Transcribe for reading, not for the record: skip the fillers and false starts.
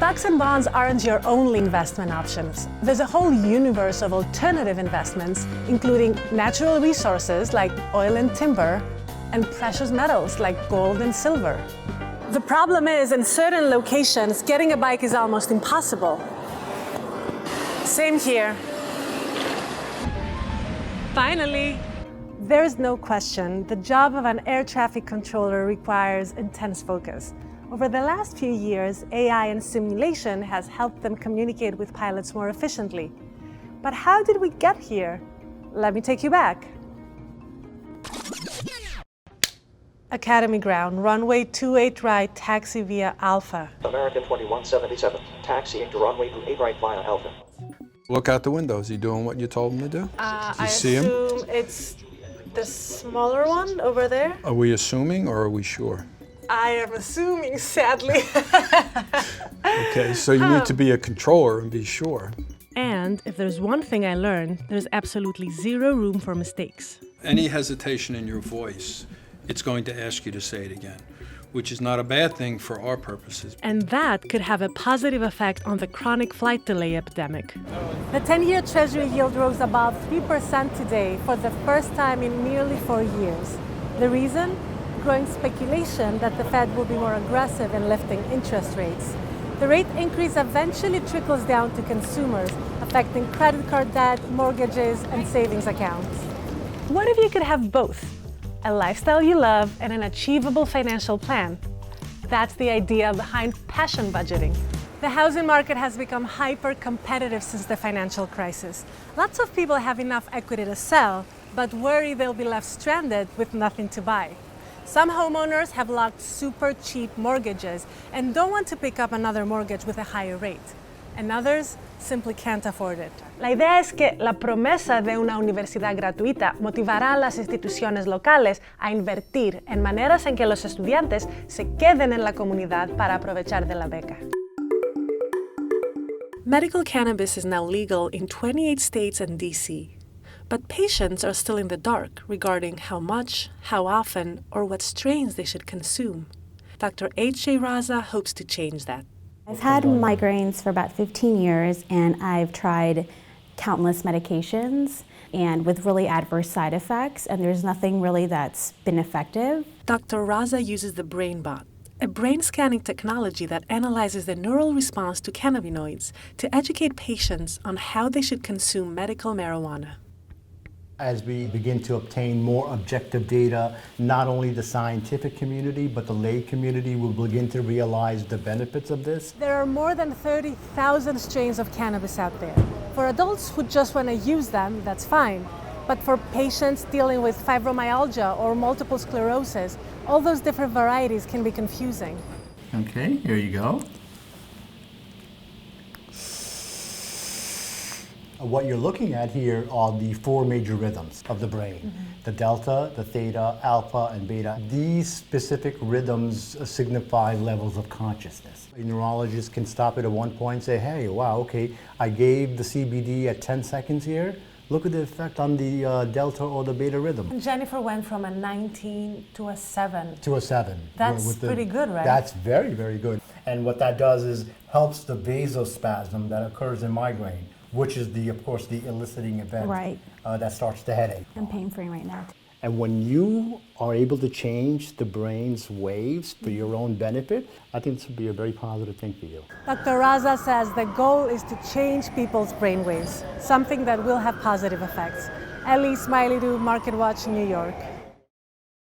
Stocks and bonds aren't your only investment options. There's a whole universe of alternative investments, including natural resources like oil and timber, and precious metals like gold and silver. The problem is, in certain locations, getting a bike is almost impossible. Same here. Finally, there's no question the job of an air traffic controller requires intense focus. Over the last few years, AI and simulation has helped them communicate with pilots more efficiently. But how did we get here? Let me take you back. Academy ground, runway 28 right, taxi via Alpha. American 2177, taxiing to runway 28 right via Alpha. Look out the window. Is he doing what you told him to do? I assume it's the smaller one over there. Are we assuming or are we sure? I am assuming, sadly. Okay, so you need to be a controller and be sure. And if there's one thing I learned, there's absolutely zero room for mistakes. Any hesitation in your voice, it's going to ask you to say it again, which is not a bad thing for our purposes. And that could have a positive effect on the chronic flight delay epidemic. The 10-year Treasury yield rose above 3% today for the first time in nearly 4 years. The reason? Growing speculation that the Fed will be more aggressive in lifting interest rates. The rate increase eventually trickles down to consumers, affecting credit card debt, mortgages, and savings accounts. What if you could have both? A lifestyle you love and an achievable financial plan? That's the idea behind passion budgeting. The housing market has become hyper-competitive since the financial crisis. Lots of people have enough equity to sell, but worry they'll be left stranded with nothing to buy. Some homeowners have locked super cheap mortgages and don't want to pick up another mortgage with a higher rate. And others simply can't afford it. La idea es que la promesa de una universidad gratuita motivará a las instituciones locales a invertir en maneras en que los estudiantes se queden en la comunidad para aprovechar de la beca. Medical cannabis is now legal in 28 states and DC. But patients are still in the dark regarding how much, how often, or what strains they should consume. Dr. H.J. Raza hopes to change that. I've had migraines for about 15 years, and I've tried countless medications and with really adverse side effects, and there's nothing really that's been effective. Dr. Raza uses the BrainBot, a brain scanning technology that analyzes the neural response to cannabinoids to educate patients on how they should consume medical marijuana. As we begin to obtain more objective data, not only the scientific community, but the lay community will begin to realize the benefits of this. There are more than 30,000 strains of cannabis out there. For adults who just want to use them, that's fine. But for patients dealing with fibromyalgia or multiple sclerosis, all those different varieties can be confusing. Okay, here you go. What you're looking at here are the 4 major rhythms of the brain. The delta, the theta, alpha, and beta. These specific rhythms signify levels of consciousness. A neurologist can stop it at one point and say, hey, wow, okay, I gave the CBD at 10 seconds here. Look at the effect on the delta or the beta rhythm. Jennifer went from a 19 to a 7. To a 7. That's pretty good, right? That's very, very good. And what that does is helps the vasospasm that occurs in migraine, which is, of course, the eliciting event that starts the headache. I'm pain-free right now. And when you are able to change the brain's waves for your own benefit, I think this would be a very positive thing for you. Dr. Raza says the goal is to change people's brainwaves, something that will have positive effects. Ellie Ismailidou, MarketWatch, New York.